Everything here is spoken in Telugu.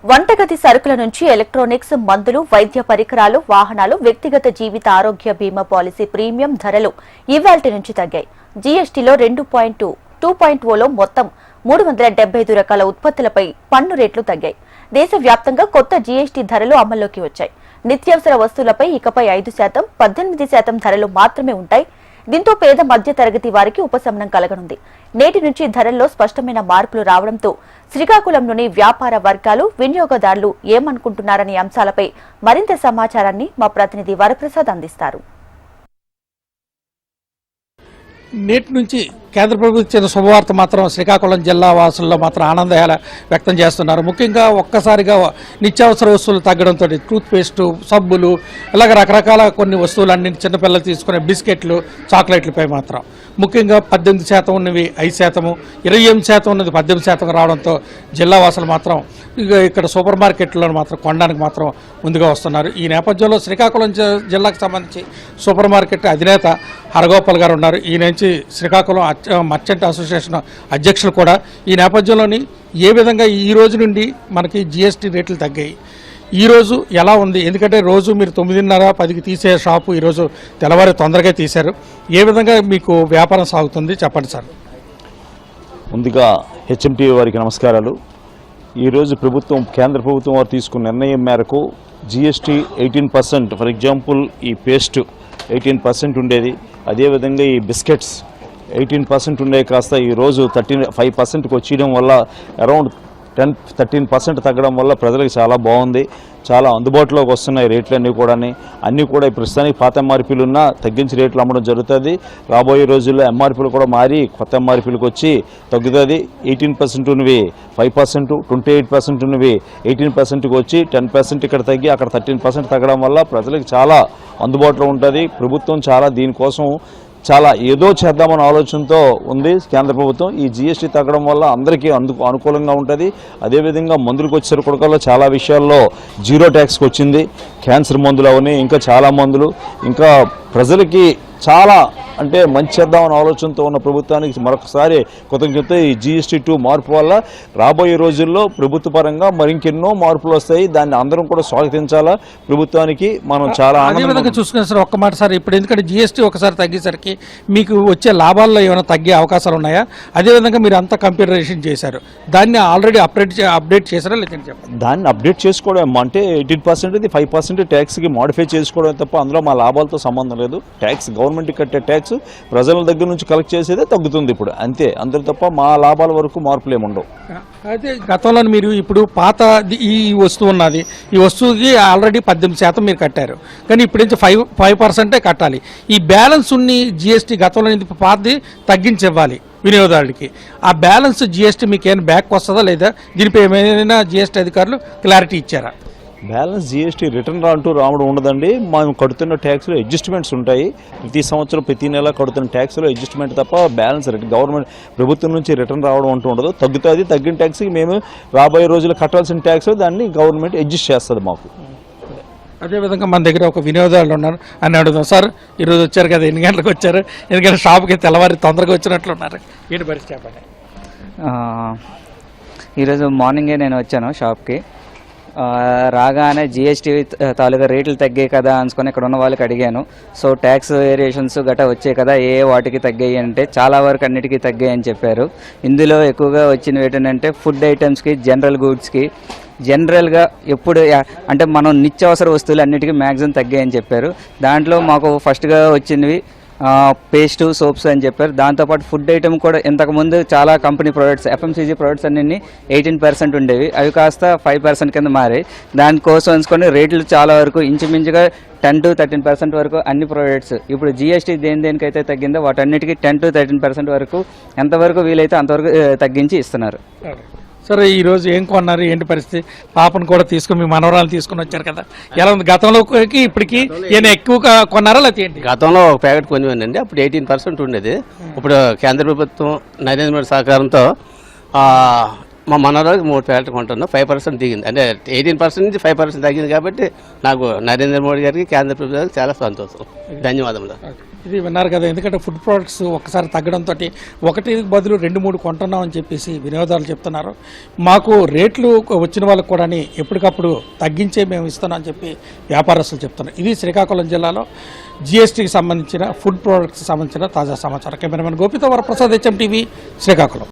వంటగది సరుకుల నుంచి ఎలక్ట్రానిక్స్, మందులు, వైద్య పరికరాలు, వాహనాలు, వ్యక్తిగత జీవిత ఆరోగ్య బీమా పాలసీ ప్రీమియం ధరలు ఇవాల్టి నుంచి తగ్గాయి. జీఎస్టీలో 2.0లో మొత్తం 375 రకాల ఉత్పత్తులపై పన్ను రేట్లు తగ్గాయి. దేశవ్యాప్తంగా కొత్త జీఎస్టీ ధరలు అమల్లోకి వచ్చాయి. నిత్యావసర వస్తువులపై ఇకపై 5%, 18% ధరలు మాత్రమే ఉంటాయి. దీంతో పేద మధ్య తరగతి వారికి ఉపశమనం కలగనుంది. నేటి నుంచి ధరల్లో స్పష్టమైన మార్పులు రావడంతో శ్రీకాకుళంలోని వ్యాపార వర్గాలు, వినియోగదారులు ఏమనుకుంటున్నారనే అంశాలపై మరింత సమాచారాన్ని మా ప్రతినిధి వరప్రసాద్ అందిస్తారు. నేటి నుంచి కేంద్ర ప్రభుత్వం ఇచ్చిన శుభవార్త మాత్రం శ్రీకాకుళం జిల్లా వాసుల్లో మాత్రం ఆనందాల వ్యక్తం చేస్తున్నారు. ముఖ్యంగా ఒక్కసారిగా నిత్యావసర వస్తువులు తగ్గడంతో టూత్ పేస్టు, సబ్బులు, ఇలాగ రకరకాల కొన్ని వస్తువులన్నీ చిన్నపిల్లలు తీసుకునే బిస్కెట్లు, చాక్లెట్లపై మాత్రం ముఖ్యంగా 18% ఉన్నవి 5%, 28% ఉన్నది 18% రావడంతో జిల్లా వాసులు మాత్రం ఇక్కడ సూపర్ మార్కెట్లో మాత్రం కొనడానికి మాత్రం ముందుగా వస్తున్నారు. ఈ నేపథ్యంలో శ్రీకాకుళం జిల్లాకు సంబంధించి సూపర్ మార్కెట్ అధినేత హరగోపాల్ గారు ఉన్నారు. ఈ నుంచి శ్రీకాకుళం మర్చెంట్ అసోసియేషన్ అధ్యక్షులు కూడా ఈ నేపథ్యంలోని ఏ విధంగా ఈ రోజు నుండి మనకి జీఎస్టీ రేట్లు తగ్గాయి, ఈరోజు ఎలా ఉంది? ఎందుకంటే రోజు మీరు 9:30, 10కి తీసే షాపు ఈరోజు తెల్లవారి తొందరగా తీశారు. ఏ విధంగా మీకు వ్యాపారం సాగుతుంది చెప్పండి సార్. ముందుగా హెచ్ఎంటీ వారికి నమస్కారాలు. ఈరోజు కేంద్ర ప్రభుత్వం వారు తీసుకున్న నిర్ణయం మేరకు జీఎస్టీ 18%, ఫర్ ఎగ్జాంపుల్ ఈ పేస్ట్ 18% ఉండేది, అదేవిధంగా ఈ బిస్కెట్స్ 18% ఉండే కాస్త ఈరోజు 5%కి వచ్చేయడం వల్ల అరౌండ్ 13% తగ్గడం వల్ల ప్రజలకు చాలా బాగుంది. చాలా అందుబాటులోకి వస్తున్నాయి రేట్లన్నీ అన్నీ కూడా ప్రస్తుతానికి పాత ఎంఆర్పీలు ఉన్నా తగ్గించి రేట్లు అమ్మడం జరుగుతుంది. రాబోయే రోజుల్లో ఎంఆర్పీలు కూడా మారి కొత్త ఎంఆర్పీలకు వచ్చి తగ్గుతుంది. 18% ఉన్నవి 5%, 28% ఉన్నవి 18%కి వచ్చి 10% ఇక్కడ తగ్గి అక్కడ 13% తగ్గడం వల్ల ప్రజలకు చాలా అందుబాటులో ఉంటుంది. ప్రభుత్వం చాలా దీనికోసం చాలా ఏదో చేద్దామన్న ఆలోచనతో ఉంది కేంద్ర ప్రభుత్వం. ఈ జీఎస్టీ తగ్గడం వల్ల అందరికీ అనుకూలంగా ఉంటుంది. అదేవిధంగా మందులకు వచ్చేసరికి చాలా విషయాల్లో 0 ట్యాక్స్కి వచ్చింది. క్యాన్సర్ మందులు అవన్నీ ఇంకా చాలా మందులు ఇంకా ప్రజలకి చాలా అంటే మంచి చేద్దామన్న ఆలోచనతో ఉన్న ప్రభుత్వానికి మరొకసారి కృతజ్ఞత. ఈ GST2 మార్పు వల్ల రాబోయే రోజుల్లో ప్రభుత్వ పరంగా మరింకెన్నో మార్పులు వస్తాయి. దాన్ని అందరం కూడా స్వాగతించాలా. ప్రభుత్వానికి మనం చాలా ఆనందంగా చూసుకున్నాం సార్. ఒక్క మాట సార్, ఇప్పుడు ఎందుకంటే జీఎస్టీ ఒకసారి తగ్గేసరికి మీకు వచ్చే లాభాల్లో ఏమైనా తగ్గే అవకాశాలు ఉన్నాయా? అదేవిధంగా మీరు అంతా కంప్యూటరైజేషన్ చేశారు, దాన్ని ఆల్రెడీ అప్డేట్ చేశారా లేదని చెప్పండి. దాన్ని అప్డేట్ చేసుకోవడం అంటే 18% 5% ట్యాక్స్కి మాడిఫై చేసుకోవడం తప్ప అందులో మా లాభాలతో సంబంధం లేదు. ట్యాక్స్ గవర్నమెంట్కి కట్టే ట్యాక్స్ ప్రజల దగ్గర నుంచి కలెక్ట్ చేసేదే తగ్గుతుంది ఇప్పుడు, అంతే. అందులో తప్ప మా లాభాల వరకు మార్పులు ఏముండవు. అయితే గతంలో మీరు ఇప్పుడు పాత ఈ వస్తువు ఉన్నది, ఈ వస్తువుకి ఆల్రెడీ 18% మీరు కట్టారు, కానీ ఇప్పుడు నుంచి 5% కట్టాలి. ఈ బ్యాలెన్స్ ఉన్ని జీఎస్టీ గతంలో పాతది తగ్గించి ఇవ్వాలి వినియోగదారుడికి. ఆ బ్యాలెన్స్ జీఎస్టీ మీకు ఏమైనా బ్యాక్ వస్తుందా లేదా? దీనిపై ఏమైనా జీఎస్టీ అధికారులు క్లారిటీ ఇచ్చారా? బ్యాలెన్స్ జీఎస్టీ రిటర్న్ రావడం ఉండదండి. మనం కడుతున్న ట్యాక్స్లో అడ్జస్ట్మెంట్స్ ఉంటాయి. ప్రతి సంవత్సరం ప్రతి నెల కడుతున్న ట్యాక్స్లో అడ్జస్ట్మెంట్ తప్ప బ్యాలెన్స్ గవర్నమెంట్ ప్రభుత్వం నుంచి రిటర్న్ రావడం అంటూ ఉండదు. తగ్గుతుంది. తగ్గిన ట్యాక్స్కి మేము రాబోయే రోజుల్లో కట్టాల్సిన ట్యాక్స్ దాన్ని గవర్నమెంట్ అడ్జస్ట్ చేస్తుంది మాకు. అదేవిధంగా మన దగ్గర ఒక వినియోగదారులు ఉన్నారు అని అడుగుదాం. సార్, ఈరోజు వచ్చారు కదా, ఎన్ని గంటలకు వచ్చారు? ఎందుకంటే షాప్కి తెల్లవారి తొందరగా వచ్చినట్లు ఉన్నారు, ఏంటి పరిస్థితి చెప్పండి. ఈరోజు మార్నింగే నేను వచ్చాను షాప్కి. రాగానే జిఎస్టీ తాలూకా రేట్లు తగ్గాయి కదా అనుకుని ఇక్కడ ఉన్న వాళ్ళకి అడిగాను. సో ట్యాక్స్ వేరియేషన్స్ గట్రా వచ్చాయి కదా, ఏ వాటికి తగ్గాయి అంటే చాలా వరకు అన్నిటికీ తగ్గాయి అని చెప్పారు. ఇందులో ఎక్కువగా వచ్చినవి ఏంటంటే ఫుడ్ ఐటమ్స్కి, జనరల్ గూడ్స్కి, జనరల్గా ఎప్పుడు అంటే మనం నిత్యావసర వస్తువులు అన్నిటికీ మ్యాక్సిమం తగ్గాయని చెప్పారు. దాంట్లో మాకు ఫస్ట్గా వచ్చినవి పేస్టు, సోప్స్ అని చెప్పారు. దాంతోపాటు ఫుడ్ ఐటమ్ కూడా ఇంతకుముందు చాలా కంపెనీ ప్రొడక్ట్స్, FMCG ప్రొడక్ట్స్ అన్నీ 18% ఉండేవి, అవి కాస్త 5% కింద మారాయి. దానికోసం అనుకొని రేట్లు చాలా వరకు ఇంచుమించుగా 10 to 13% వరకు అన్ని ప్రొడక్ట్స్ ఇప్పుడు జీఎస్టీ దేనికైతే తగ్గిందో వాటన్నిటికీ 10 to 13% వరకు ఎంతవరకు వీలైతే అంతవరకు తగ్గించి ఇస్తున్నారు. సరే, ఈరోజు ఏం కొన్నారు, ఏంటి పరిస్థితి? పాపను కూడా తీసుకుని మీ మనవరాలు తీసుకుని వచ్చారు కదా, ఎలా ఉంది? గతంలోకి ఇప్పటికి ఏమైనా ఎక్కువ కొన్నారా లేకపోతే ఏంటి? గతంలో ఒక ప్యాకెట్ కొంచెమండి, అప్పుడు 18% ఉండేది. ఇప్పుడు కేంద్ర ప్రభుత్వం నరేంద్ర మోడీ సహకారంతో మా మనవరాలకు 3 ప్యాకెట్లు కొంటున్నాం, 5% దిగింది. అంటే 18% నుంచి 5% తగ్గింది కాబట్టి నాకు నరేంద్ర మోడీ గారికి కేంద్ర ప్రభుత్వానికి చాలా సంతోషం. ధన్యవాదములు. ఇది విన్నారు కదా, ఎందుకంటే ఫుడ్ ప్రోడక్ట్స్ ఒక్కసారి తగ్గడంతో ఒకటి బదులు 2-3 కొంటున్నాం అని చెప్పేసి వినియోగదారులు చెప్తున్నారు. మాకు రేట్లు వచ్చిన వాళ్ళకు కూడా ఎప్పటికప్పుడు తగ్గించే మేము ఇస్తున్నాం అని చెప్పి వ్యాపారస్తులు చెప్తున్నారు. ఇది శ్రీకాకుళం జిల్లాలో జీఎస్టీకి సంబంధించిన ఫుడ్ ప్రోడక్ట్స్ సంబంధించిన తాజా సమాచారం. కెమెరామెన్ గోపితో వరప్రసాద్, HM టీవీ, శ్రీకాకుళం.